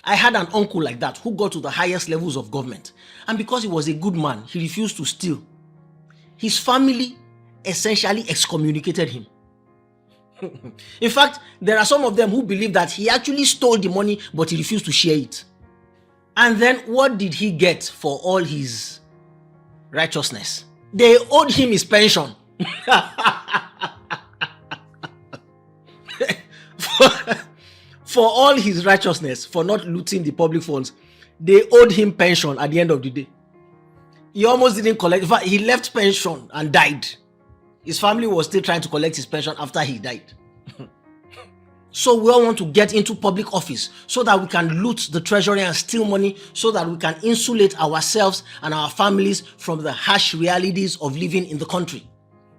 I had an uncle like that who got to the highest levels of government. And because he was a good man, he refused to steal. His family essentially excommunicated him. In fact, there are some of them who believe that he actually stole the money, but he refused to share it. And then what did he get for all his righteousness? They owed him his pension. For all his righteousness, for not looting the public funds, they owed him pension at the end of the day. He almost didn't collect. In fact, he left pension and died. His family was still trying to collect his pension after he died. So we all want to get into public office so that we can loot the treasury and steal money, so that we can insulate ourselves and our families from the harsh realities of living in the country.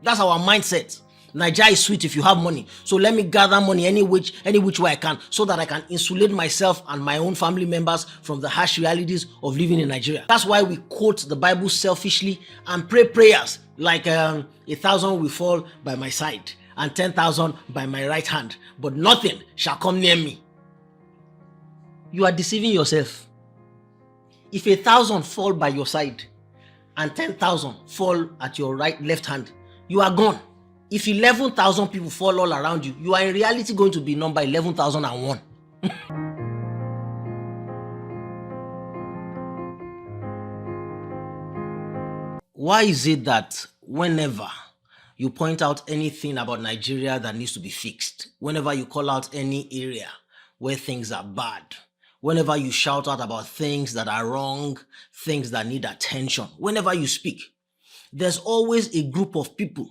That's our mindset. Nigeria is sweet if you have money. So let me gather money any which way I can, so that I can insulate myself and my own family members from the harsh realities of living in Nigeria. That's why we quote the Bible selfishly and pray prayers like 1,000 will fall by my side and 10,000 by my right hand, but nothing shall come near me. You are deceiving yourself. If 1,000 fall by your side and 10,000 fall at your left hand, you are gone. If 11,000 people fall all around you, you are in reality going to be number 11,001. Why is it that whenever you point out anything about Nigeria that needs to be fixed, whenever you call out any area where things are bad, whenever you shout out about things that are wrong, things that need attention, whenever you speak, there's always a group of people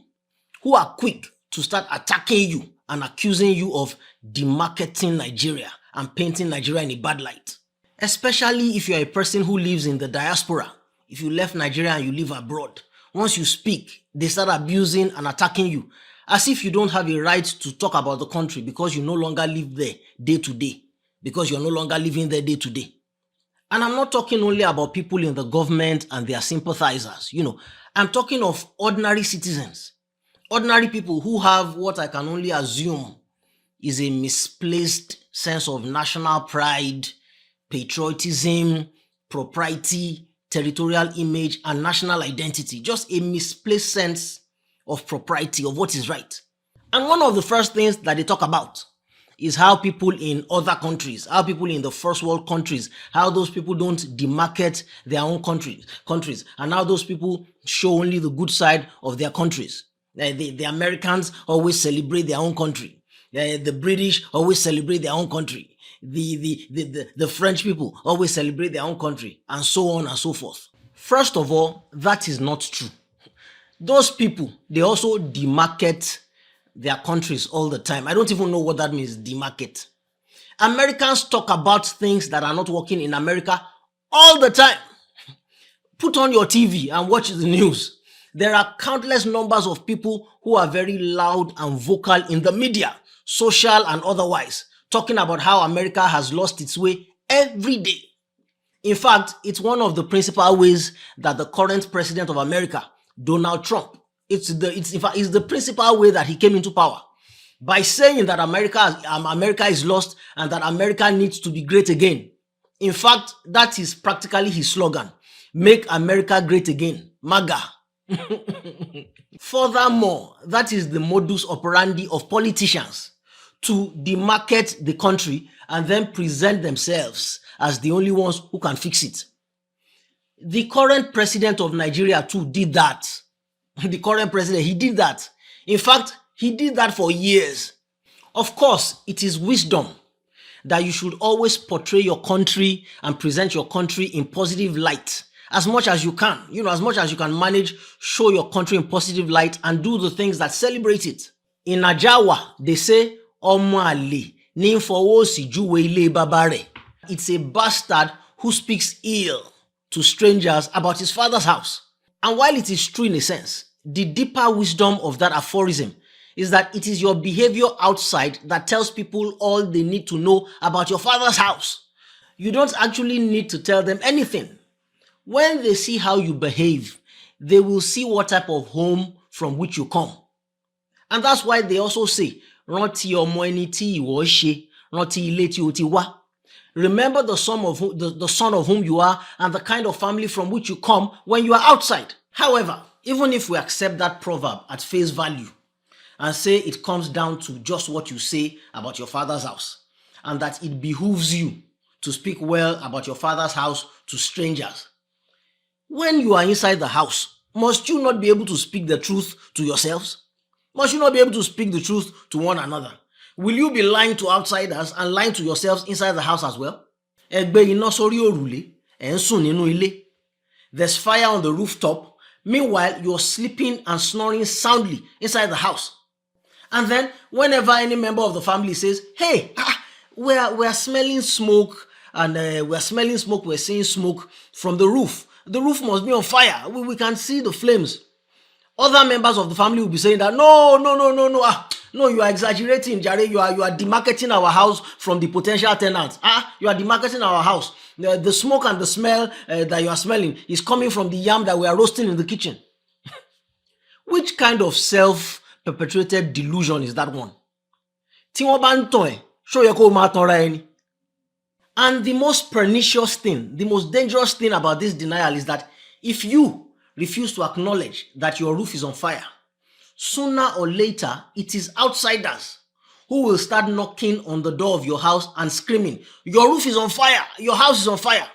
who are quick to start attacking you and accusing you of demarketing Nigeria and painting Nigeria in a bad light. Especially if you're a person who lives in the diaspora. If you left Nigeria and you live abroad, once you speak, they start abusing and attacking you, as if you don't have a right to talk about the country because you no longer live there day to day, because you're no longer living there day to day. And I'm not talking only about people in the government and their sympathizers. I'm talking of ordinary citizens. Ordinary people who have what I can only assume is a misplaced sense of national pride, patriotism, propriety, territorial image, and national identity. Just a misplaced sense of propriety, of what is right. And one of the first things that they talk about is how people in other countries, how people in the first world countries, how those people don't demarket their own countries, and how those people show only the good side of their countries. The Americans always celebrate their own country. The British always celebrate their own country. The French people always celebrate their own country, and so on and so forth. First of all, that is not true. Those people, they also demarket their countries all the time. I don't even know what that means, demarket. Americans talk about things that are not working in America all the time. Put on your TV and watch the news. There are countless numbers of people who are very loud and vocal in the media, social and otherwise, talking about how America has lost its way every day. In fact, it's one of the principal ways that the current president of America, Donald Trump, it's the principal way that he came into power, by saying that America is lost and that America needs to be great again. In fact, that is practically his slogan: "Make America great again, MAGA." Furthermore, that is the modus operandi of politicians, to demarket the country and then present themselves as the only ones who can fix it. The current president of Nigeria too did that. The current president, he did that. In fact, he did that for years. Of course, it is wisdom that you should always portray your country and present your country in positive light. As much as you can, as much as you can manage, show your country in positive light and do the things that celebrate it. In Najawa, they say, "Omo ale ni fowo si juwe ile baba re." It's a bastard who speaks ill to strangers about his father's house. And while it is true in a sense, the deeper wisdom of that aphorism is that it is your behavior outside that tells people all they need to know about your father's house. You don't actually need to tell them anything. When they see how you behave, they will see what type of home from which you come. And that's why they also say, "Rántí ọmọ ẹni tí ìwọ ṣe, rántí ilé tí o ti wá." Remember the son of whom you are and the kind of family from which you come when you are outside. However, even if we accept that proverb at face value and say it comes down to just what you say about your father's house, and that it behooves you to speak well about your father's house to strangers, when you are inside the house, must you not be able to speak the truth to yourselves? Must you not be able to speak the truth to one another? Will you be lying to outsiders and lying to yourselves inside the house as well? Ẹgbẹ́ iná sórí òrùlé, ẹ̀ ń sùn nínú ilé. There's fire on the rooftop. Meanwhile, you're sleeping and snoring soundly inside the house. And then, whenever any member of the family says, hey, we're smelling smoke, and we're seeing smoke from the roof. The roof must be on fire. We can see the flames. Other members of the family will be saying that, no, you are exaggerating, Jare. You are demarketing our house from the potential tenants. You are demarketing our house. The smoke and the smell that you are smelling is coming from the yam that we are roasting in the kitchen. Which kind of self-perpetuated delusion is that one? And the most pernicious thing, the most dangerous thing about this denial is that if you refuse to acknowledge that your roof is on fire, sooner or later, it is outsiders who will start knocking on the door of your house and screaming, your roof is on fire, your house is on fire.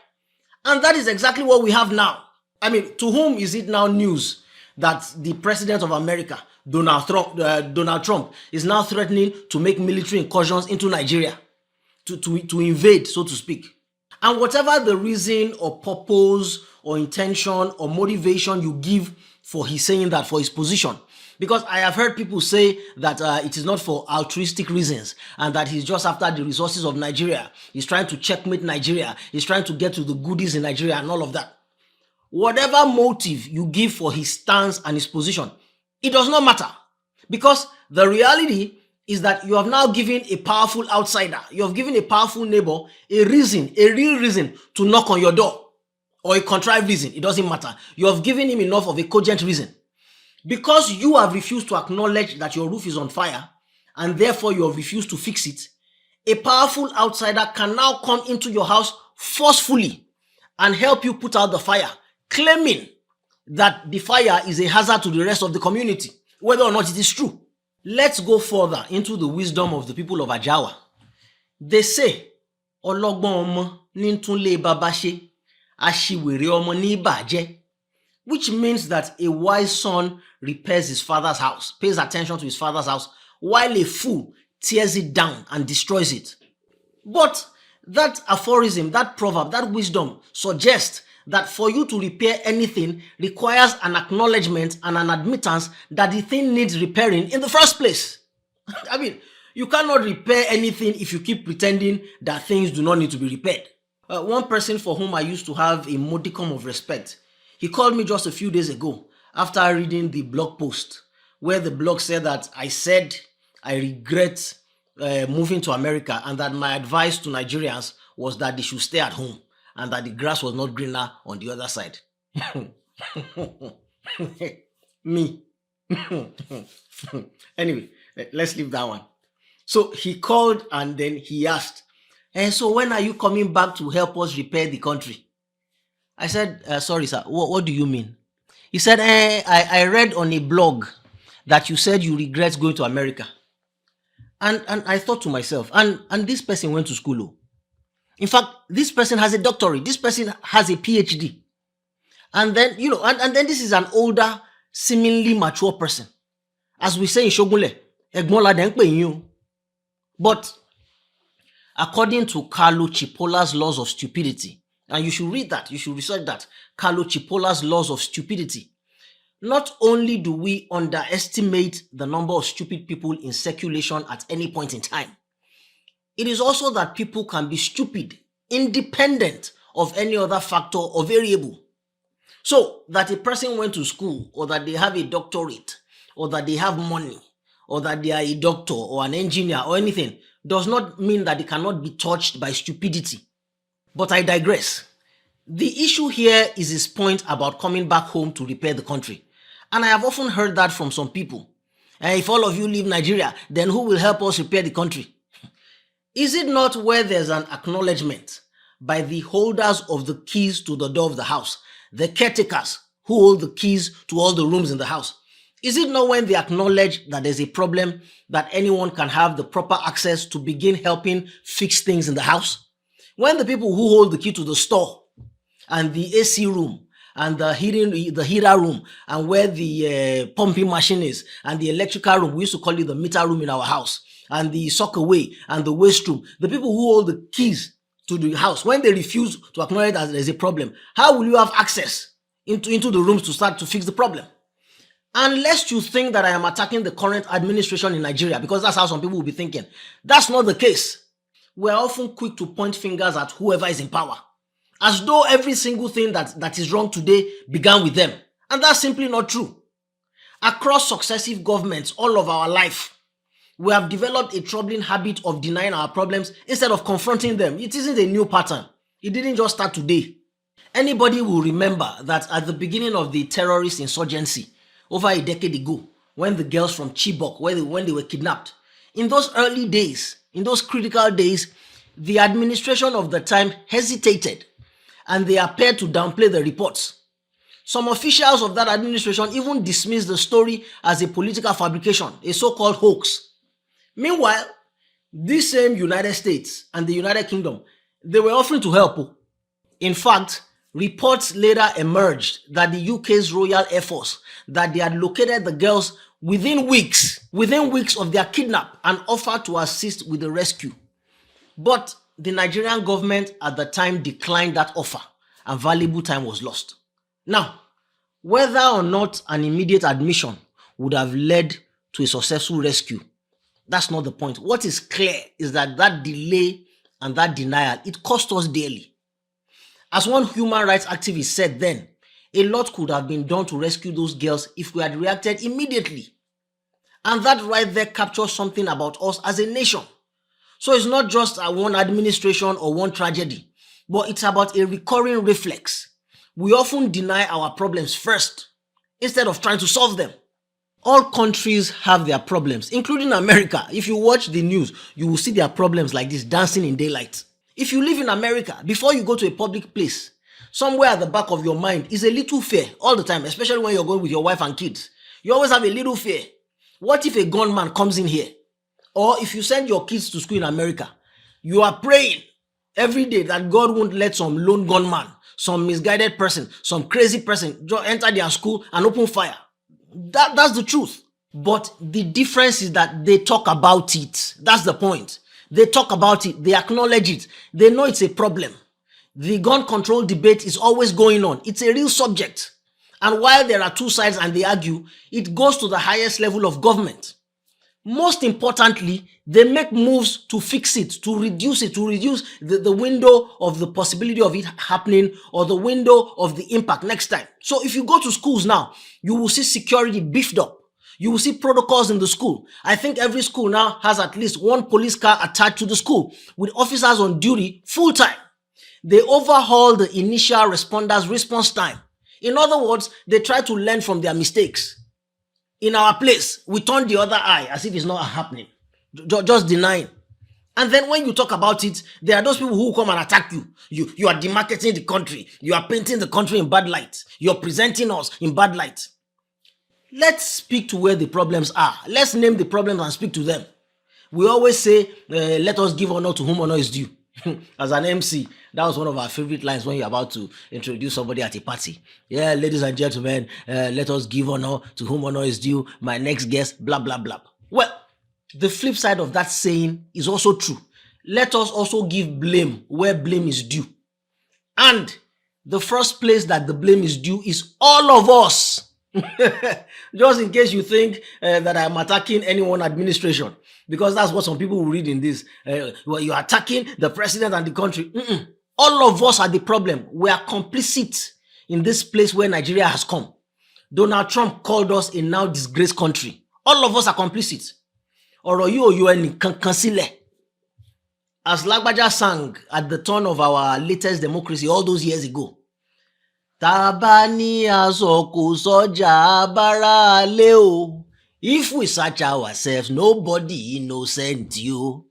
And that is exactly what we have now. I mean, to whom is it now news that the president of America, Donald Trump, is now threatening to make military incursions into Nigeria, to invade, so to speak? And whatever the reason or purpose or intention or motivation you give for his saying that, for his position, because I have heard people say that it is not for altruistic reasons and that he's just after the resources of Nigeria. He's trying to checkmate Nigeria. He's trying to get to the goodies in Nigeria and all of that. Whatever motive you give for his stance and his position, it does not matter, because the reality is that you have now given a powerful outsider, you have given a powerful neighbor a real reason to knock on your door, or a contrived reason. It doesn't matter. You have given him enough of a cogent reason. Because you have refused to acknowledge that your roof is on fire, and therefore you have refused to fix it, a powerful outsider can now come into your house forcefully and help you put out the fire, claiming that the fire is a hazard to the rest of the community, whether or not it is true. Let's go further into the wisdom of the people of Ajawa. They say, Ọlọ́gbọ́n ọmọ ní tún lé baba ṣe, aṣiwèrè ọmọ ní bàjẹ́, which means that a wise son repairs his father's house, pays attention to his father's house, while a fool tears it down and destroys it. But that aphorism, that proverb, that wisdom suggests that for you to repair anything requires an acknowledgement and an admittance that the thing needs repairing in the first place. I mean, you cannot repair anything if you keep pretending that things do not need to be repaired. One person for whom I used to have a modicum of respect, he called me just a few days ago after reading the blog post where the blog said that I said I regret moving to America and that my advice to Nigerians was that they should stay at home and that the grass was not greener on the other side. Me. Anyway, let's leave that one. So he called and then he asked, so when are you coming back to help us repair the country? I said, sorry, sir, what do you mean? He said, I read on a blog that you said you regret going to America. And I thought to myself, and this person went to school. Oh. In fact, this person has a doctorate. This person has a PhD. And then, and then this is an older, seemingly mature person. As we say in Shogunle, but according to Carlo Cipola's laws of stupidity, and you should read that, you should research that, Carlo Cipola's laws of stupidity, not only do we underestimate the number of stupid people in circulation at any point in time, it is also that people can be stupid independent of any other factor or variable. So that a person went to school, or that they have a doctorate, or that they have money, or that they are a doctor or an engineer or anything, does not mean that they cannot be touched by stupidity. But I digress. The issue here is his point about coming back home to repair the country. And I have often heard that from some people. If all of you leave Nigeria, then who will help us repair the country? Is it not where there's an acknowledgement by the holders of the keys to the door of the house, the caretakers who hold the keys to all the rooms in the house? Is it not when they acknowledge that there's a problem that anyone can have the proper access to begin helping fix things in the house? When the people who hold the key to the store and the AC room and the heater room and where the pumping machine is and the electrical room, we used to call it the meter room in our house, and the soccer way and the waste room, the people who hold the keys to the house, when they refuse to acknowledge that there's a problem, how will you have access into the rooms to start to fix the problem? Unless you think that I am attacking the current administration in Nigeria, because that's how some people will be thinking. That's not the case. We're often quick to point fingers at whoever is in power, as though every single thing that is wrong today began with them. And that's simply not true. Across successive governments all of our life, we have developed a troubling habit of denying our problems instead of confronting them. It isn't a new pattern. It didn't just start today. Anybody will remember that at the beginning of the terrorist insurgency, over a decade ago, when the girls from Chibok, when they were kidnapped, in those early days, in those critical days, the administration of the time hesitated and they appeared to downplay the reports. Some officials of that administration even dismissed the story as a political fabrication, a so-called hoax. Meanwhile, this same United States and the United Kingdom, they were offering to help. In fact, reports later emerged that the UK's Royal Air Force, that they had located the girls within weeks of their kidnap and offered to assist with the rescue. But the Nigerian government at the time declined that offer and valuable time was lost. Now, whether or not an immediate admission would have led to a successful rescue, that's not the point. What is clear is that that delay and that denial, it cost us dearly. As one human rights activist said then, a lot could have been done to rescue those girls if we had reacted immediately. And that right there captures something about us as a nation. So it's not just one administration or one tragedy, but it's about a recurring reflex. We often deny our problems first instead of trying to solve them. All countries have their problems, including America. If you watch the news, you will see their problems like this dancing in daylight. If you live in America, before you go to a public place, somewhere at the back of your mind is a little fear all the time, especially when you're going with your wife and kids. You always have a little fear. What if a gunman comes in here? Or if you send your kids to school in America, you are praying every day that God won't let some lone gunman, some misguided person, some crazy person enter their school and open fire. That's the truth. But the difference is that they talk about it. That's the point. They talk about it. They acknowledge it. They know it's a problem. The gun control debate is always going on. It's a real subject. And while there are two sides and they argue, it goes to the highest level of government. Most importantly, they make moves to fix it, to reduce the window of the possibility of it happening or the window of the impact next time. So if you go to schools now, you will see security beefed up. You will see protocols in the school. I think every school now has at least one police car attached to the school with officers on duty full time. They overhaul the initial responders' response time. In other words, they try to learn from their mistakes. In our place, we turn the other eye as if it's not happening, just denying. And then when you talk about it, there are those people who come and attack you. You are demarketing the country. You are painting the country in bad light. You're presenting us in bad light. Let's speak to where the problems are. Let's name the problems and speak to them. We always say, let us give honor to whom honor is due. As an MC, that was one of our favorite lines when you're about to introduce somebody at a party. Yeah, ladies and gentlemen, let us give honor to whom honor is due. My next guest, blah, blah, blah. Well, the flip side of that saying is also true. Let us also give blame where blame is due. And the first place that the blame is due is all of us. Just in case you think that I'm attacking any one administration, because that's what some people will read in this. Well, you're attacking the president and the country. All of us are the problem. We are complicit in this place where Nigeria has come. Donald Trump called us a now disgraced country. All of us are complicit. As Lagbaja sang at the turn of our latest democracy all those years ago, Tabani asoko soja bara leo. If we search ourselves, nobody innocent you.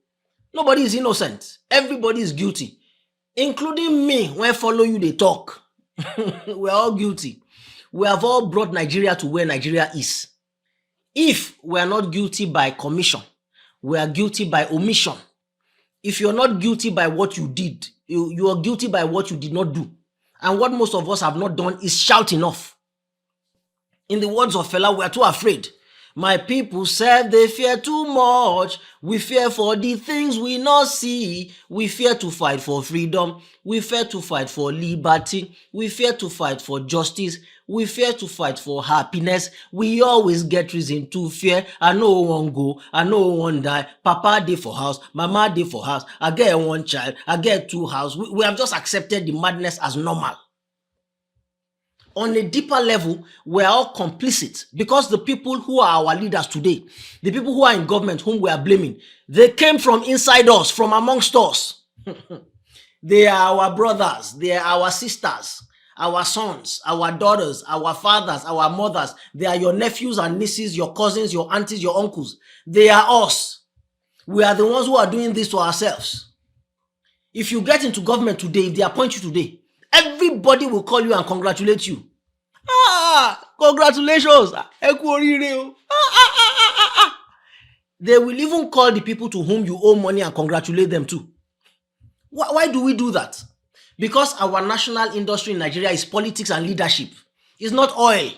Nobody is innocent. Everybody is guilty, including me. When follow you, they talk. We're all guilty. We have all brought Nigeria to where Nigeria is. If we are not guilty by commission, we are guilty by omission. If you're not guilty by what you did, you are guilty by what you did not do. And what most of us have not done is shout enough. In the words of Fela, we are too afraid. My people said they fear too much. We fear for the things we not see. We fear to fight for freedom. We fear to fight for liberty. We fear to fight for justice. We fear to fight for happiness. We always get reason to fear. I no one go. I no one die. Papa dey for house. Mama dey for house. I get one child. I get two house. We have just accepted the madness as normal. On a deeper level, we're all complicit because the people who are our leaders today, the people who are in government whom we are blaming, they came from inside us, from amongst us. They are our brothers, they are our sisters, our sons, our daughters, our fathers, our mothers. They are your nephews and nieces, your cousins, your aunties, your uncles. They are us. We are the ones who are doing this to ourselves. If you get into government today, if they appoint you today, everybody will call you and congratulate you. Congratulations. They will even call the people to whom you owe money and congratulate them too. Why do we do that? Because our national industry in Nigeria is politics and leadership. It's not oil.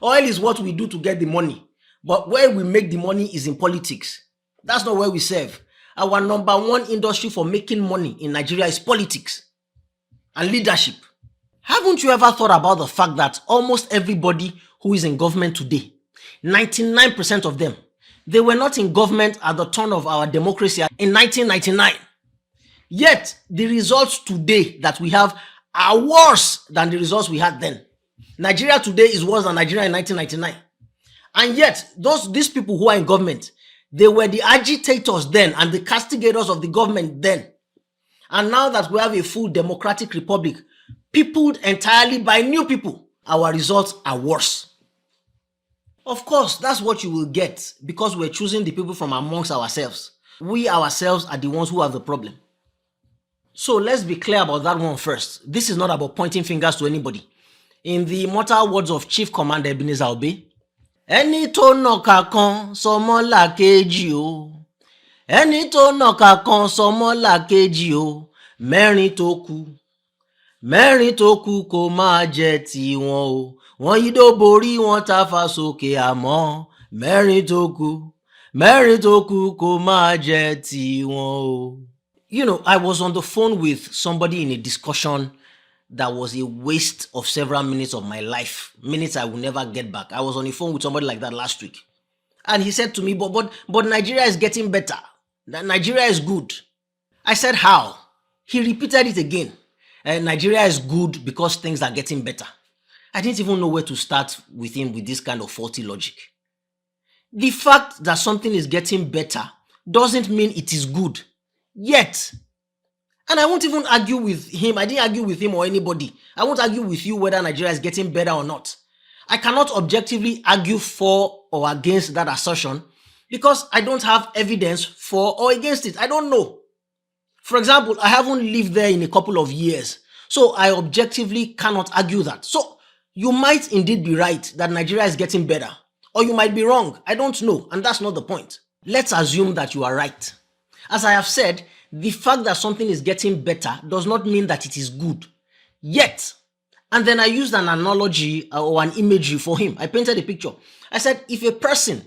Oil is what we do to get the money. But where we make the money is in politics. That's not where we serve. Our number one industry for making money in Nigeria is politics and leadership. Haven't you ever thought about the fact that almost everybody who is in government today, 99% of them, they were not in government at the turn of our democracy in 1999. Yet, the results today that we have are worse than the results we had then. Nigeria today is worse than Nigeria in 1999. And yet, these people who are in government, they were the agitators then and the castigators of the government then. And now that we have a full democratic republic, peopled entirely by new people, our results are worse. Of course, that's what you will get because we're choosing the people from amongst ourselves. We ourselves are the ones who have the problem. So let's be clear about that one first. This is not about pointing fingers to anybody. In the immortal words of Chief Commander Ebenezer Obey, ẹni tó nàka kan sọmọ làkejì o, ẹni tó nàka kan sọmọ làkejì o, mẹ́rin tó kù kó máa jẹ tiwọn o, wọ́n yí dó borí wọn tá fà sókè àmọ́ mẹ́rin tó kù kó máa jẹ tiwọn o. You know, I was on the phone with somebody in a discussion that was a waste of several minutes of my life, minutes I will never get back. I was on the phone with somebody like that last week. And he said to me, but Nigeria is getting better. Nigeria is good. I said, how? He repeated it again. Nigeria is good because things are getting better. I didn't even know where to start with him with this kind of faulty logic. The fact that something is getting better doesn't mean it is good yet. And I won't even argue with him. I didn't argue with him or anybody. I won't argue with you whether Nigeria is getting better or not. I cannot objectively argue for or against that assertion because I don't have evidence for or against it. I don't know. For example, I haven't lived there in a couple of years, so I objectively cannot argue that. So you might indeed be right that Nigeria is getting better, or you might be wrong. I don't know, and that's not the point. Let's assume that you are right. As I have said, the fact that something is getting better does not mean that it is good yet. And then I used an analogy or an imagery for him. I painted a picture. I said, if a person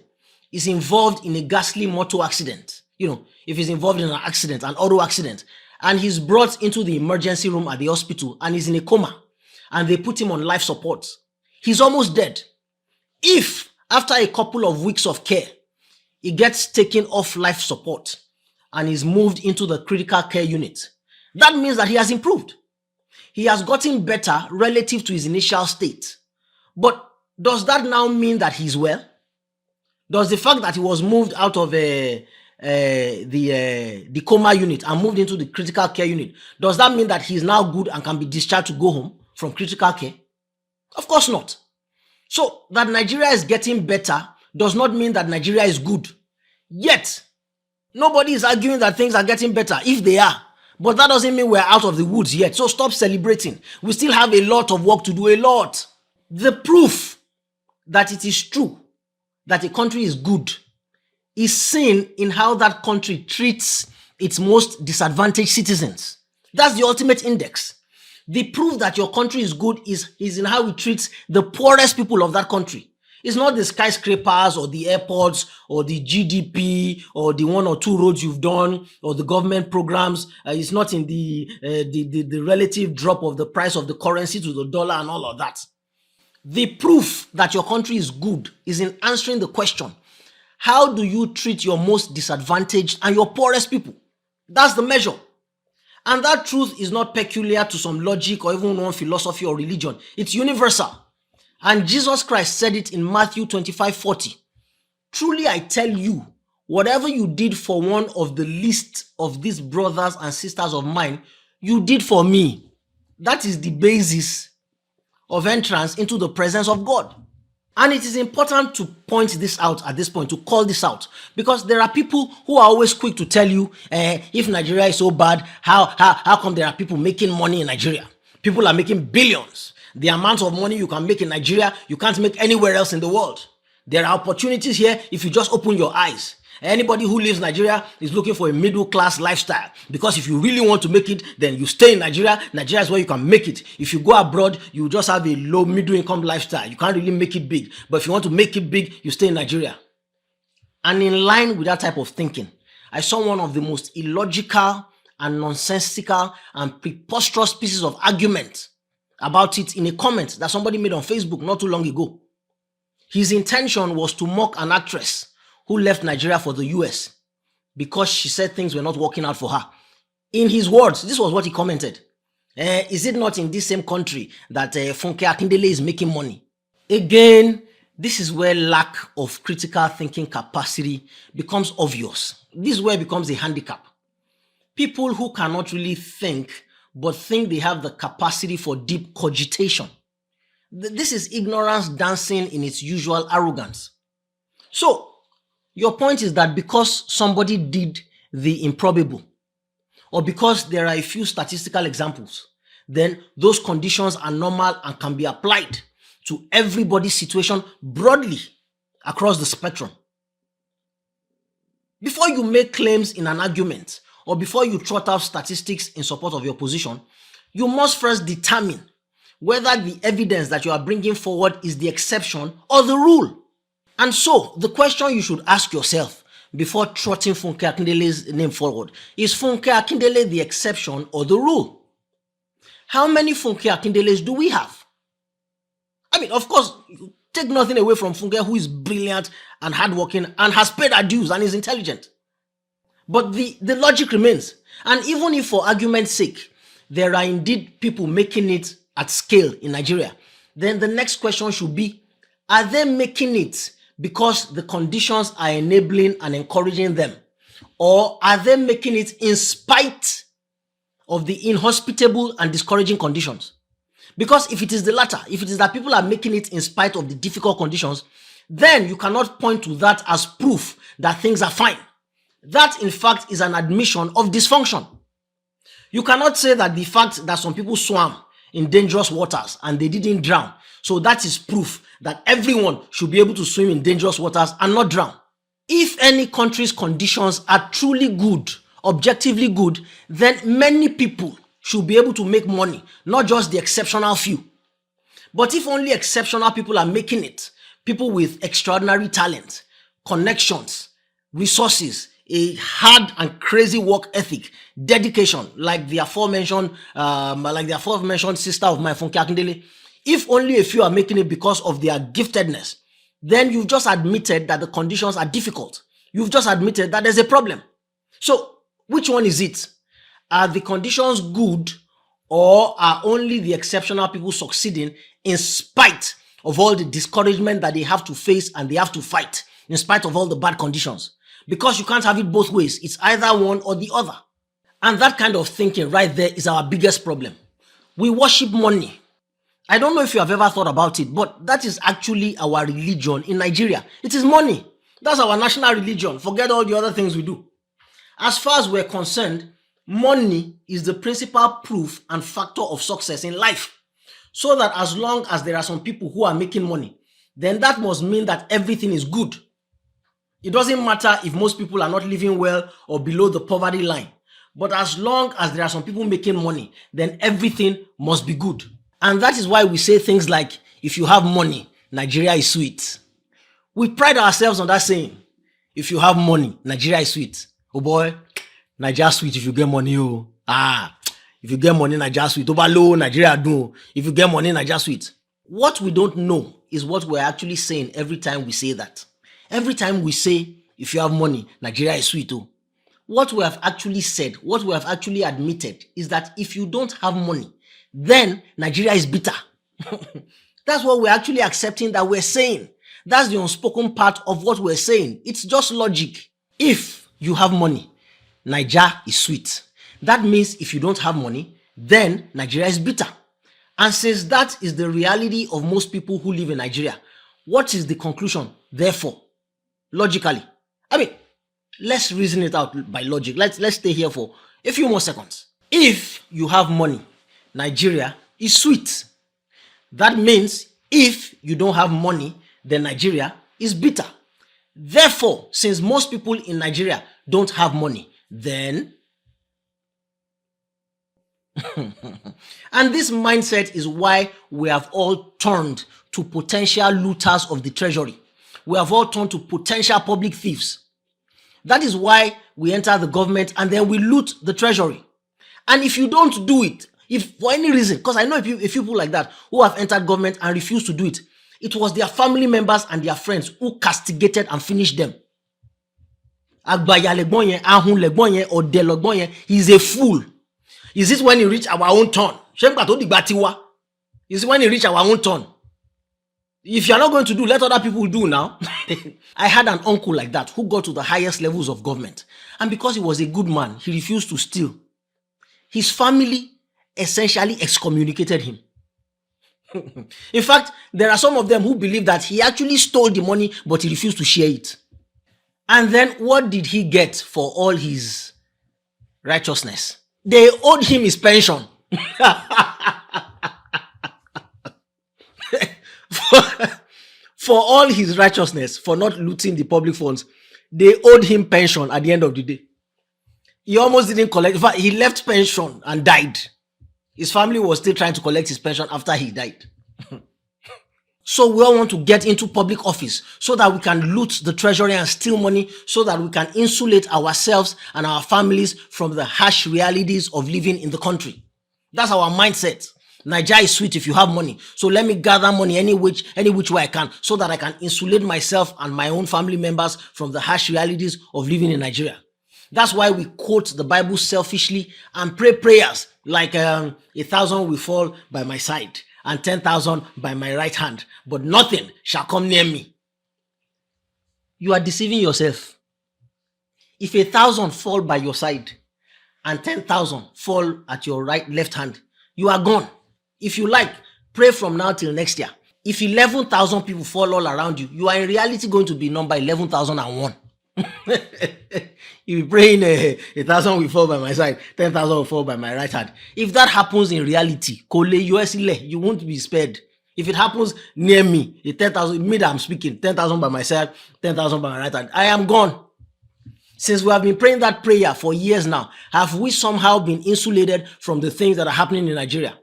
is involved in a ghastly motor accident, if he's involved in an accident, an auto accident, and he's brought into the emergency room at the hospital and he's in a coma, and they put him on life support, he's almost dead. If after a couple of weeks of care, he gets taken off life support and is moved into the critical care unit, that means that he has improved. He has gotten better relative to his initial state. But does that now mean that he's well? Does the fact that he was moved out of the coma unit and moved into the critical care unit, does that mean that he's now good and can be discharged to go home from critical care? Of course not. So that Nigeria is getting better does not mean that Nigeria is good yet. Nobody is arguing that things are getting better, if they are. But that doesn't mean we're out of the woods yet. So stop celebrating. We still have a lot of work to do, a lot. The proof that it is true that a country is good is seen in how that country treats its most disadvantaged citizens. That's the ultimate index. The proof that your country is good is in how it treats the poorest people of that country. It's not the skyscrapers or the airports or the GDP or the 1 or 2 roads you've done or the government programs. It's not in the relative drop of the price of the currency to the dollar and all of that. The proof that your country is good is in answering the question, how do you treat your most disadvantaged and your poorest people? That's the measure. And that truth is not peculiar to some logic or even one philosophy or religion. It's universal. And Jesus Christ said it in Matthew 25:40. Truly I tell you, whatever you did for one of the least of these brothers and sisters of mine, you did for me. That is the basis of entrance into the presence of God. And it is important to point this out at this point, to call this out, because there are people who are always quick to tell you, if Nigeria is so bad, how come there are people making money in Nigeria? People are making billions. The amount of money you can make in Nigeria, you can't make anywhere else in the world. There are opportunities here if you just open your eyes. Anybody who lives in Nigeria is looking for a middle class lifestyle, because if you really want to make it, then you stay in Nigeria. Nigeria is where you can make it. If you go abroad, you just have a low middle income lifestyle. You can't really make it big. But if you want to make it big, you stay in Nigeria. And in line with that type of thinking, I saw one of the most illogical and nonsensical and preposterous pieces of argument about it in a comment that somebody made on Facebook not too long ago. His intention was to mock an actress who left Nigeria for the US because she said things were not working out for her. In his words, this was what he commented. Is it not in this same country that Funke Akindele is making money? Again, this is where lack of critical thinking capacity becomes obvious. This is where it becomes a handicap. People who cannot really think, but think they have the capacity for deep cogitation. This is ignorance dancing in its usual arrogance. So, your point is that because somebody did the improbable, or because there are a few statistical examples, then those conditions are normal and can be applied to everybody's situation broadly across the spectrum. Before you make claims in an argument, or before you trot out statistics in support of your position, you must first determine whether the evidence that you are bringing forward is the exception or the rule. And so, the question you should ask yourself before trotting Funke Akindele's name forward is Funke Akindele the exception or the rule? How many Funke Akindeles do we have? I mean, of course, take nothing away from Funke, who is brilliant and hardworking and has paid her dues and is intelligent. But the logic remains. And even if for argument's sake, there are indeed people making it at scale in Nigeria, then the next question should be, are they making it because the conditions are enabling and encouraging them? Or are they making it in spite of the inhospitable and discouraging conditions? Because if it is the latter, if it is that people are making it in spite of the difficult conditions, then you cannot point to that as proof that things are fine. That, in fact, is an admission of dysfunction. You cannot say that the fact that some people swam in dangerous waters and they didn't drown, so that is proof that everyone should be able to swim in dangerous waters and not drown. If any country's conditions are truly good, objectively good, then many people should be able to make money, not just the exceptional few. But if only exceptional people are making it, people with extraordinary talent, connections, resources, a hard and crazy work ethic, dedication, like the aforementioned sister of mine, Funke Akindele, if only a few are making it because of their giftedness, then you've just admitted that the conditions are difficult. You've just admitted that there's a problem. So, which one is it? Are the conditions good, or are only the exceptional people succeeding in spite of all the discouragement that they have to face and they have to fight, in spite of all the bad conditions? Because you can't have it both ways. It's either one or the other. And that kind of thinking right there is our biggest problem. We worship money. I don't know if you have ever thought about it, but that is actually our religion in Nigeria. It is money. That's our national religion. Forget all the other things we do. As far as we're concerned, money is the principal proof and factor of success in life. So that as long as there are some people who are making money, then that must mean that everything is good. It doesn't matter if most people are not living well or below the poverty line. But as long as there are some people making money, then everything must be good. And that is why we say things like, if you have money, Nigeria is sweet. We pride ourselves on that saying. If you have money, Nigeria is sweet. Oh boy, Nigeria sweet if you get money. Oh. If you get money, Nigeria sweet. Low, Nigeria do. If you get money, Nigeria sweet. What we don't know is what we're actually saying every time we say that. Every time we say, if you have money, Nigeria is sweet. Oh. What we have actually said, what we have actually admitted is that if you don't have money, then Nigeria is bitter. That's what we're actually accepting that we're saying. That's the unspoken part of what we're saying. It's just logic. If you have money, Nigeria is sweet. That means if you don't have money, then Nigeria is bitter. And since that is the reality of most people who live in Nigeria, what is the conclusion, therefore? Logically. I mean, let's reason it out by logic. Let's stay here for a few more seconds. If you have money, Nigeria is sweet. That means if you don't have money, then Nigeria is bitter. Therefore, since most people in Nigeria don't have money, then and this mindset is why we have all turned to potential looters of the treasury. We have all turned to potential public thieves. That is why we enter the government and then we loot the treasury. And if you don't do it, if for any reason, because I know a few people like that who have entered government and refused to do it, it was their family members and their friends who castigated and finished them. He's a fool. Is it when he reach our own turn? Is it when he reach our own turn? If you're not going to do, let other people do now. I had an uncle like that who got to the highest levels of government. And because he was a good man, he refused to steal. His family essentially excommunicated him. In fact, there are some of them who believe that he actually stole the money, but he refused to share it. And then what did he get for all his righteousness? They owed him his pension. For all his righteousness, for not looting the public funds, they owed him pension at the end of the day. He almost didn't collect. In fact, he left pension and died. His family was still trying to collect his pension after he died. So we all want to get into public office so that we can loot the treasury and steal money so that we can insulate ourselves and our families from the harsh realities of living in the country. That's our mindset. Nigeria is sweet if you have money. So let me gather money any which way I can so that I can insulate myself and my own family members from the harsh realities of living in Nigeria. That's why we quote the Bible selfishly and pray prayers like 1,000 will fall by my side and 10,000 by my right hand, but nothing shall come near me. You are deceiving yourself. If 1,000 fall by your side and 10,000 fall at your left hand, you are gone. If you like, pray from now till next year. If 11,000 people fall all around you, you are in reality going to be number 11,001. You be praying 1,000 will fall by my side, 10,000 will fall by my right hand. If that happens in reality, you won't be spared. If it happens near me, 10,000, me that I'm speaking, 10,000 by my side, 10,000 by my right hand, I am gone. Since we have been praying that prayer for years now, have we somehow been insulated from the things that are happening in Nigeria?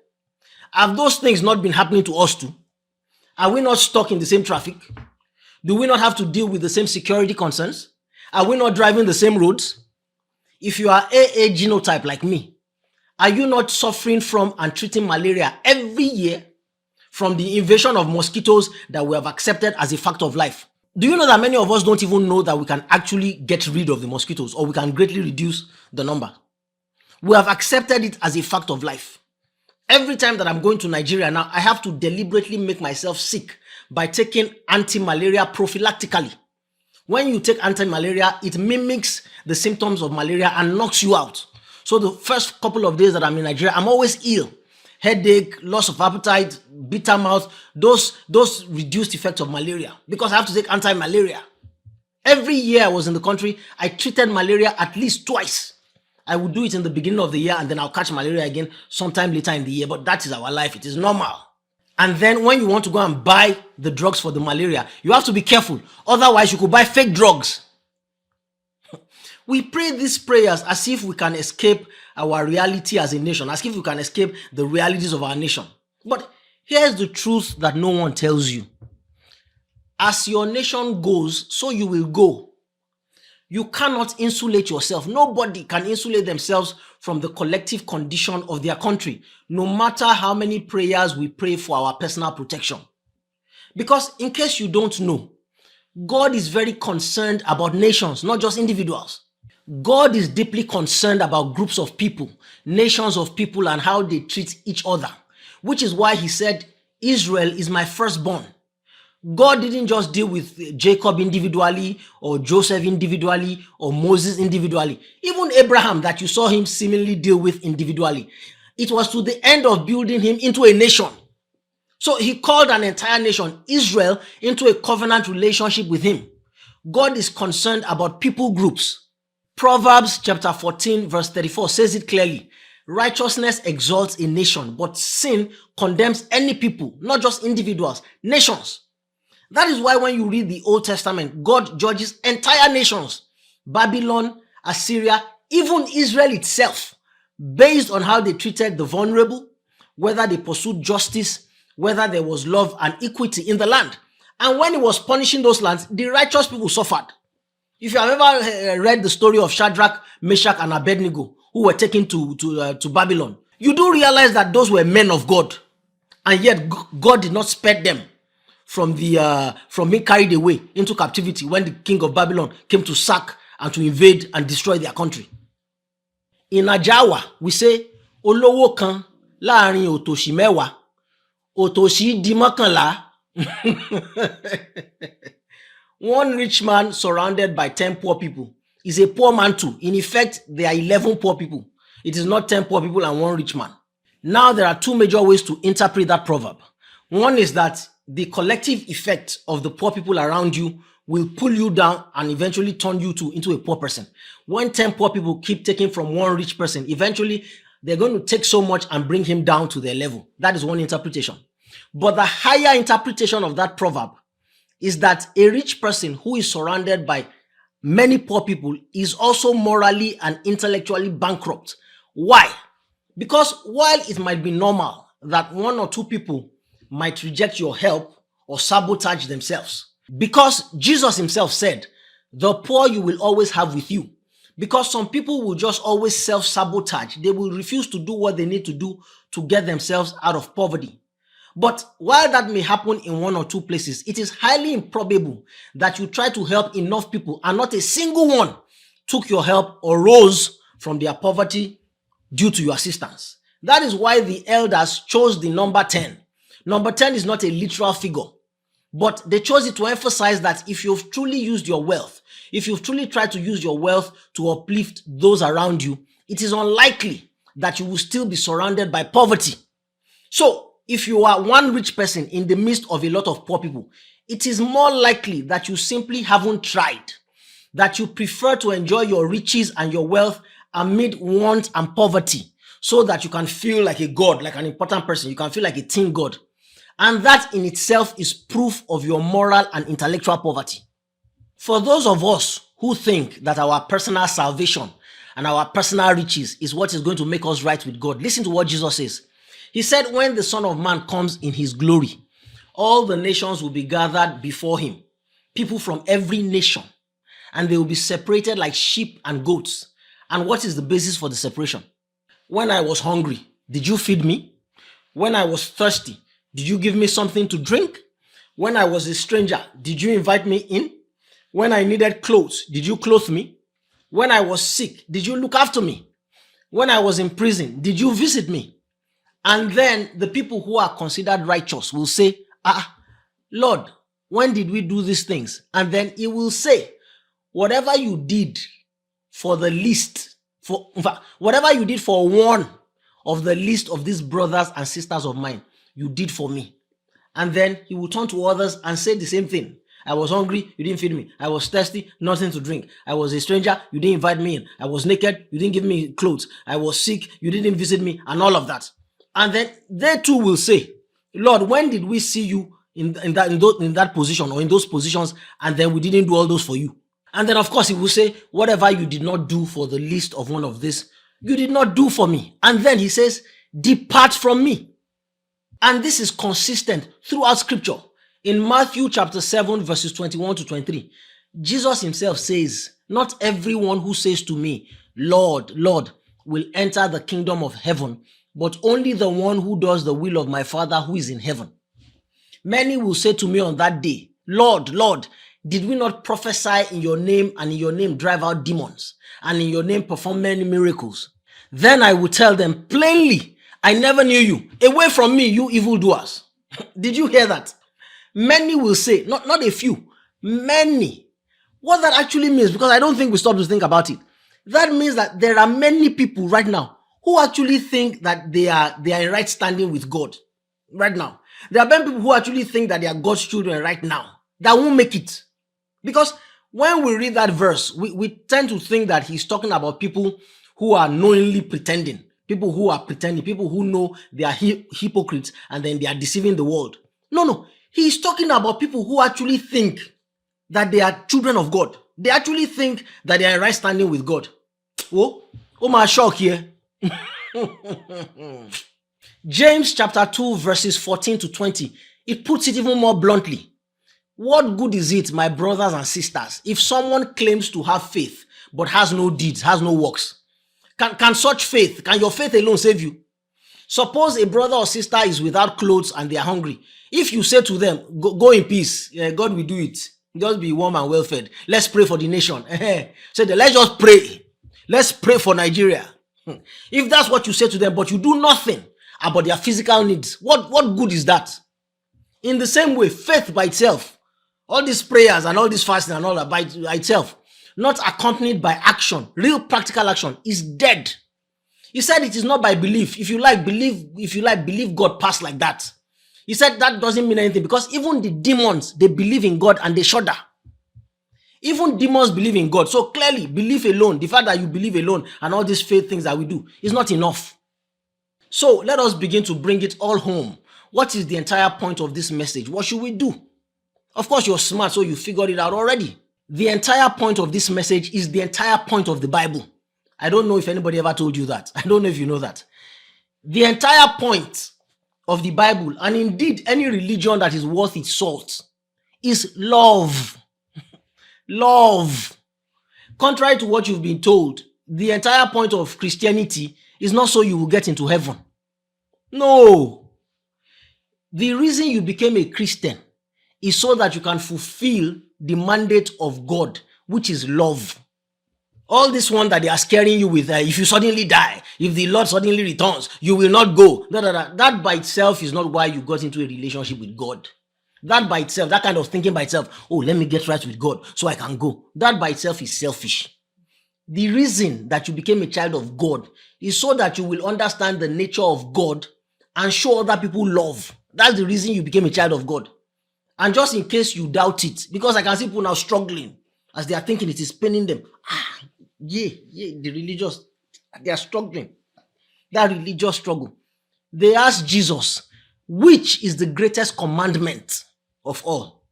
Have those things not been happening to us too? Are we not stuck in the same traffic? Do we not have to deal with the same security concerns? Are we not driving the same roads? If you are AA genotype like me, are you not suffering from and treating malaria every year from the invasion of mosquitoes that we have accepted as a fact of life? Do you know that many of us don't even know that we can actually get rid of the mosquitoes or we can greatly reduce the number? We have accepted it as a fact of life. Every time that I'm going to Nigeria now, I have to deliberately make myself sick by taking anti-malaria prophylactically. When you take anti-malaria, it mimics the symptoms of malaria and knocks you out. So the first couple of days that I'm in Nigeria, I'm always ill. Headache, loss of appetite, bitter mouth, those reduced effects of malaria because I have to take anti-malaria. Every year I was in the country, I treated malaria at least twice. I would do it in the beginning of the year and then I'll catch malaria again sometime later in the year. But that is our life. It is normal. And then when you want to go and buy the drugs for the malaria, you have to be careful. Otherwise, you could buy fake drugs. We pray these prayers as if we can escape our reality as a nation, as if we can escape the realities of our nation. But here's the truth that no one tells you. As your nation goes, so you will go. You cannot insulate yourself. Nobody can insulate themselves from the collective condition of their country, no matter how many prayers we pray for our personal protection. Because in case you don't know, God is very concerned about nations, not just individuals. God is deeply concerned about groups of people, nations of people, and how they treat each other, which is why he said, Israel is my firstborn. God didn't just deal with Jacob individually or Joseph individually or Moses individually. Even Abraham that you saw him seemingly deal with individually. It was to the end of building him into a nation. So he called an entire nation, Israel, into a covenant relationship with him. God is concerned about people groups. Proverbs chapter 14 verse 34 says it clearly. Righteousness exalts a nation, but sin condemns any people, not just individuals, nations. That is why when you read the Old Testament, God judges entire nations, Babylon, Assyria, even Israel itself, based on how they treated the vulnerable, whether they pursued justice, whether there was love and equity in the land. And when he was punishing those lands, the righteous people suffered. If you have ever read the story of Shadrach, Meshach, and Abednego, who were taken to Babylon, you do realize that those were men of God, and yet God did not spare them from being carried away into captivity when the king of Babylon came to sack and to invade and destroy their country. In Ajawa, we say, Olówó kan láàrin òtòṣì mẹ́wàá, òtòṣì di mọ́kànlá. One rich man surrounded by 10 poor people is a poor man too. In effect, there are 11 poor people. It is not 10 poor people and one rich man. Now, there are two major ways to interpret that proverb. One is that the collective effect of the poor people around you will pull you down and eventually turn you into a poor person. When 10 poor people keep taking from one rich person, eventually they're going to take so much and bring him down to their level. That is one interpretation. But the higher interpretation of that proverb is that a rich person who is surrounded by many poor people is also morally and intellectually bankrupt. Why? Because while it might be normal that one or two people might reject your help or sabotage themselves, because Jesus himself said, the poor you will always have with you. Because some people will just always self-sabotage. They will refuse to do what they need to do to get themselves out of poverty. But while that may happen in one or two places, it is highly improbable that you try to help enough people and not a single one took your help or rose from their poverty due to your assistance. That is why the elders chose the number 10. Number 10 is not a literal figure, but they chose it to emphasize that if you've truly used your wealth, if you've truly tried to use your wealth to uplift those around you, it is unlikely that you will still be surrounded by poverty. So, if you are one rich person in the midst of a lot of poor people, it is more likely that you simply haven't tried, that you prefer to enjoy your riches and your wealth amid want and poverty, so that you can feel like a god, like an important person. You can feel like a teen god. And that in itself is proof of your moral and intellectual poverty. For those of us who think that our personal salvation and our personal riches is what is going to make us right with God, listen to what Jesus says. He said, when the Son of Man comes in his glory, all the nations will be gathered before him, people from every nation, and they will be separated like sheep and goats. And what is the basis for the separation? When I was hungry, did you feed me? When I was thirsty, did you give me something to drink? When I was a stranger, did you invite me in? When I needed clothes, did you clothe me? When I was sick, did you look after me? When I was in prison, did you visit me? And then the people who are considered righteous will say, Lord, when did we do these things? And then he will say, whatever you did for the least, whatever you did for one of the least of these brothers and sisters of mine, you did for me. And then he will turn to others and say the same thing. I was hungry, you didn't feed me. I was thirsty, nothing to drink. I was a stranger, you didn't invite me in. I was naked, you didn't give me clothes. I was sick, you didn't visit me, and all of that. And then they too will say, Lord, when did we see you in that position or in those positions, and then we didn't do all those for you? And then, of course, he will say, whatever you did not do for the least of one of this, you did not do for me. And then he says, depart from me. And this is consistent throughout scripture. In Matthew chapter 7, verses 21 to 23, Jesus himself says, not everyone who says to me, Lord, Lord, will enter the kingdom of heaven, but only the one who does the will of my Father who is in heaven. Many will say to me on that day, Lord, Lord, did we not prophesy in your name and in your name drive out demons and in your name perform many miracles? Then I will tell them plainly, I never knew you. Away from me, you evildoers. Did you hear that? Many will say, not a few, many. What that actually means, because I don't think we stop to think about it. That means that there are many people right now who actually think that they are in right standing with God right now. There are many people who actually think that they are God's children right now that won't make it. Because when we read that verse, we tend to think that he's talking about people who are knowingly pretending, people who are pretending, people who know they are hypocrites and then they are deceiving the world. No. He's talking about people who actually think that they are children of God. They actually think that they are in right standing with God. Oh my shock here. James chapter 2 verses 14 to 20. It puts it even more bluntly. What good is it, my brothers and sisters, if someone claims to have faith but has no deeds, has no works? Can such faith, can your faith alone save you? Suppose a brother or sister is without clothes and they are hungry. If you say to them, go in peace, God will do it. Just be warm and well fed. Let's pray for the nation. So let's just pray. Let's pray for Nigeria. If that's what you say to them, but you do nothing about their physical needs, what good is that? In the same way, faith by itself, all these prayers and all this fasting and all that by itself, not accompanied by action, real practical action, is dead. He said it is not by belief. If you like, believe God passed like that. He said that doesn't mean anything because even the demons, they believe in God and they shudder. Even demons believe in God. So clearly, belief alone, the fact that you believe alone and all these faith things that we do is not enough. So let us begin to bring it all home. What is the entire point of this message? What should we do? Of course, you're smart, so you figured it out already. The entire point of this message is the entire point of the Bible. I don't know if anybody ever told you that. I don't know if you know that. The entire point of the Bible, and indeed any religion that is worth its salt, is love. Love. Contrary to what you've been told, the entire point of Christianity is not so you will get into heaven. No. The reason you became a Christian is so that you can fulfill the mandate of God, which is love. All this one that they are scaring you with, if you suddenly die, if the Lord suddenly returns, you will not go. That by itself is not why you got into a relationship with God. That by itself, that kind of thinking by itself, oh, let me get right with God so I can go. That by itself is selfish. The reason that you became a child of God is so that you will understand the nature of God and show other people love. That's the reason you became a child of God. And just in case you doubt it, because I can see people now struggling as they are thinking it is paining them. The religious, they are struggling. That religious struggle. They asked Jesus, which is the greatest commandment of all?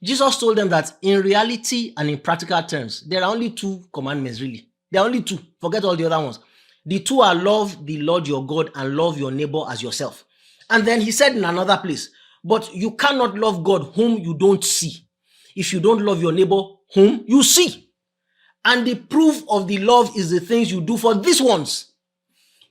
Jesus told them that in reality and in practical terms, there are only two commandments, really. There are only two. Forget all the other ones. The two are love the Lord your God and love your neighbor as yourself. And then he said in another place, but you cannot love God whom you don't see, if you don't love your neighbor whom you see. And the proof of the love is the things you do for these ones.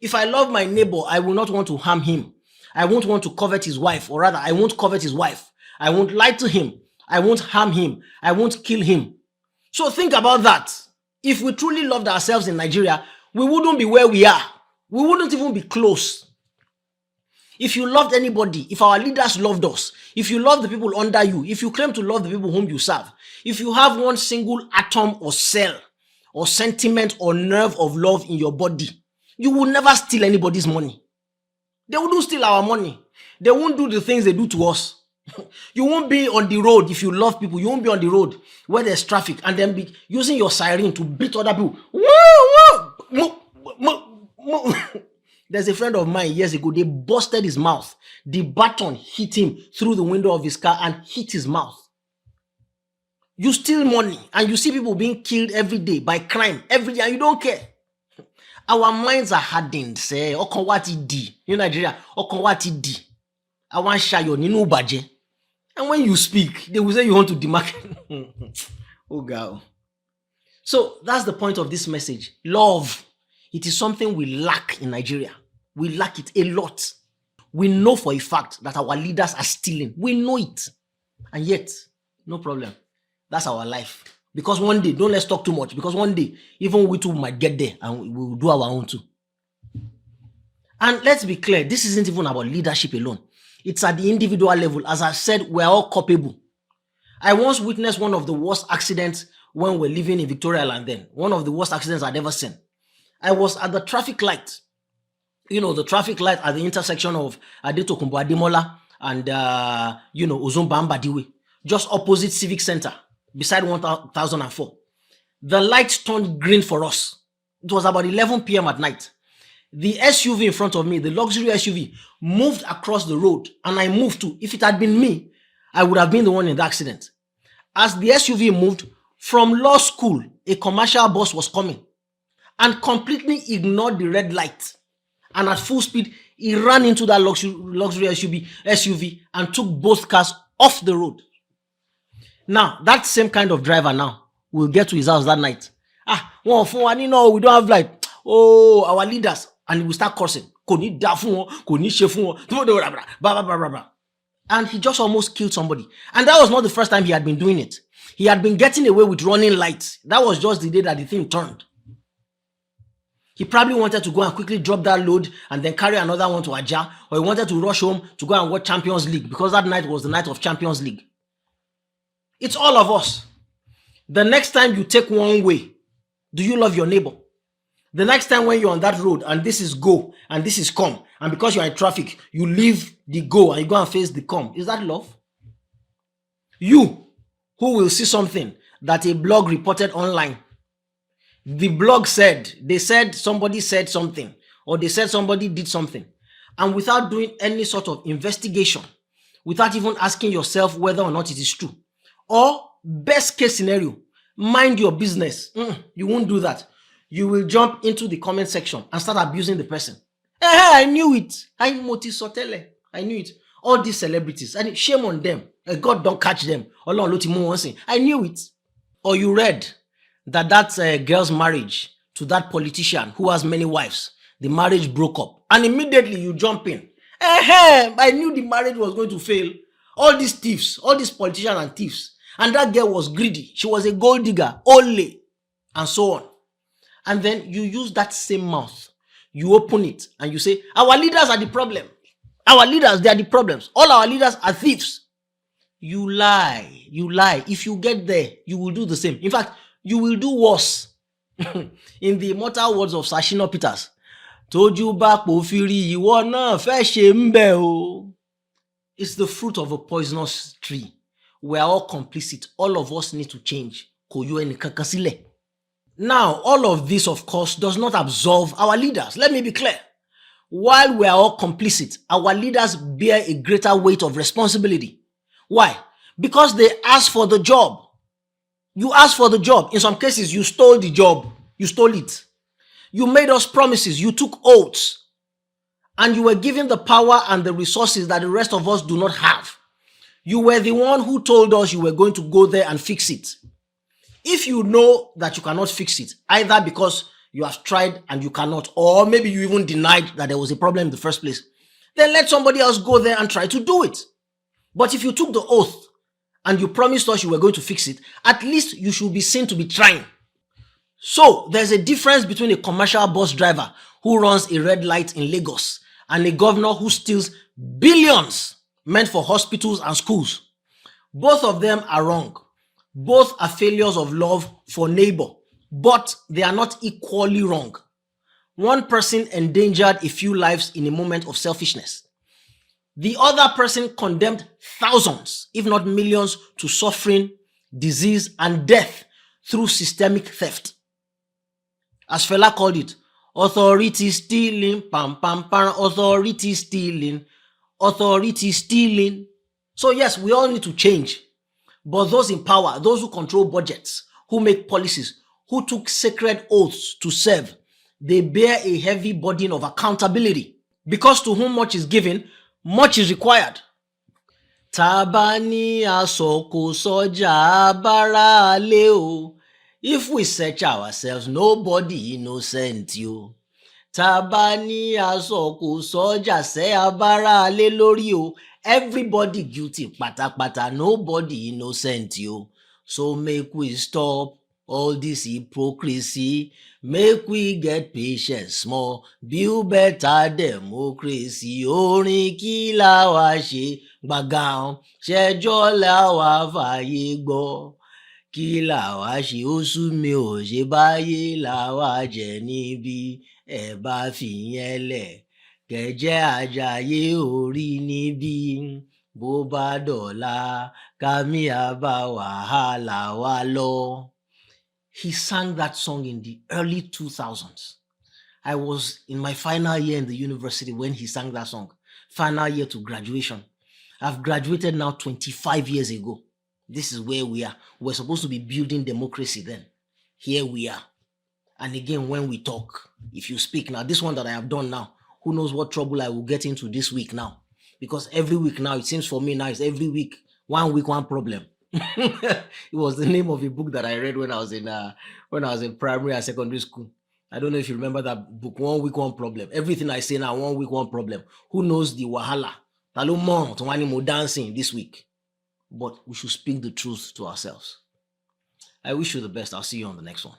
If I love my neighbor, I will not want to harm him. I won't want to covet his wife, or rather, I won't covet his wife. I won't lie to him. I won't harm him. I won't kill him. So think about that. If we truly loved ourselves in Nigeria, we wouldn't be where we are. We wouldn't even be close. If you loved anybody, if our leaders loved us, if you love the people under you, if you claim to love the people whom you serve, if you have one single atom or cell or sentiment or nerve of love in your body, you will never steal anybody's money. They wouldn't steal our money. They won't do the things they do to us. You won't be on the road if you love people. You won't be on the road where there's traffic and then be using your siren to beat other people. There's a friend of mine years ago. They busted his mouth. The baton hit him through the window of his car and hit his mouth. You steal money and you see people being killed every day by crime every day and you don't care. Our minds are hardened. Say, Okonwati D. You Nigeria, Okonwati D. I want shayo ninu baje. And when you speak, they will say you want to demarcate. Oh God. So that's the point of this message. Love. It is something we lack in Nigeria. We lack it a lot. We know for a fact that our leaders are stealing. We know it. And yet, no problem. That's our life. Because one day, don't let's talk too much. Because one day, even we too might get there and we will do our own too. And let's be clear, this isn't even about leadership alone. It's at the individual level. As I said, we're all culpable. I once witnessed one of the worst accidents when we're living in Victoria Land then. One of the worst accidents I'd ever seen. I was at the traffic light. You know, the traffic light at the intersection of Adetokunbo Ademola and, Ozumba Mbadiwe. Just opposite Civic Center, beside 1004. The light turned green for us. It was about 11 p.m. at night. The SUV in front of me, the luxury SUV, moved across the road and I moved too. If it had been me, I would have been the one in the accident. As the SUV moved, from law school, a commercial bus was coming and completely ignored the red light. And at full speed, he ran into that luxury SUV and took both cars off the road. Now, that same kind of driver now will get to his house that night. We don't have light. Oh, our leaders. And he will start cursing. And he just almost killed somebody. And that was not the first time he had been doing it. He had been getting away with running lights. That was just the day that the thing turned. He probably wanted to go and quickly drop that load and then carry another one to Ajah, or he wanted to rush home to go and watch Champions League because that night was the night of Champions League. It's all of us. The next time you take one way, do you love your neighbor? The next time when you're on that road and this is go and this is come, and because you're in traffic, you leave the go and you go and face the come. Is that love? You, who will see something that a blog reported online, the blog said, somebody said something, or they said somebody did something, and without doing any sort of investigation, without even asking yourself whether or not it is true, or best case scenario, mind your business. You won't do that. You will jump into the comment section and start abusing the person. I knew it. I knew it. All these celebrities, and shame on them. God don't catch them. I knew it. Or you read that girl's marriage to that politician who has many wives, the marriage broke up. And immediately you jump in. I knew the marriage was going to fail. All these thieves, all these politicians and thieves. And that girl was greedy. She was a gold digger, only, and so on. And then you use that same mouth. You open it and you say, our leaders are the problem. Our leaders, they are the problems. All our leaders are thieves. You lie. You lie. If you get there, you will do the same. In fact, you will do worse. In the immortal words of Sashino Peters, Toju ba pofiri iwo na fe se nbe o. It's the fruit of a poisonous tree. We are all complicit. All of us need to change. Now, all of this, of course, does not absolve our leaders. Let me be clear. While we are all complicit, our leaders bear a greater weight of responsibility. Why? Because they asked for the job. You asked for the job. In some cases, you stole the job. You stole it. You made us promises. You took oaths. And you were given the power and the resources that the rest of us do not have. You were the one who told us you were going to go there and fix it. If you know that you cannot fix it, either because you have tried and you cannot, or maybe you even denied that there was a problem in the first place, then let somebody else go there and try to do it. But if you took the oath and you promised us you were going to fix it, at least you should be seen to be trying. So there's a difference between a commercial bus driver who runs a red light in Lagos and a governor who steals billions meant for hospitals and schools. Both of them are wrong. Both are failures of love for neighbor, but they are not equally wrong. One person endangered a few lives in a moment of selfishness. The other person condemned thousands, if not millions, to suffering, disease, and death through systemic theft. As Fela called it, authority stealing, pam pam pam, authority stealing, authority stealing. So yes, we all need to change. But those in power, those who control budgets, who make policies, who took sacred oaths to serve, they bear a heavy burden of accountability. Because to whom much is given, much is required. Tabani asoko soja abara le o. If we search ourselves, nobody innocent you. Tabani asoko soja se abara le lori o. Everybody guilty patapata, nobody innocent you. So make we stop all this hypocrisy, make we get patience small, build better democracy. Orin kí la wá ṣe gbàgàn, ṣẹjọ́ la wá fàyè gbọ́. Kí la wá ṣe ó sú mi ò ṣe báyé la wá jẹ níbí, ẹ bá fìyẹn lẹ̀ kẹjẹ àjàyè orí níbí. Bó bá dọ̀la kámi àbá wàhálà wa lọ. He sang that song in the early 2000s. I was in my final year in the university when he sang that song. Final year to graduation. I've graduated now 25 years ago. This is where we are. We're supposed to be building democracy then. Here we are. And again, when we talk, if you speak now, this one that I have done now, who knows what trouble I will get into this week now? Because every week now, it seems for me now, it's every week, 1 week, one problem. It was the name of a book that I read when I was in primary and secondary school. I don't know if you remember that book, 1 week, one problem. Everything I say now, 1 week, one problem. Who knows the wahala? Talo mo to wani mo dancing this week. But we should speak the truth to ourselves. I wish you the best. I'll see you on the next one.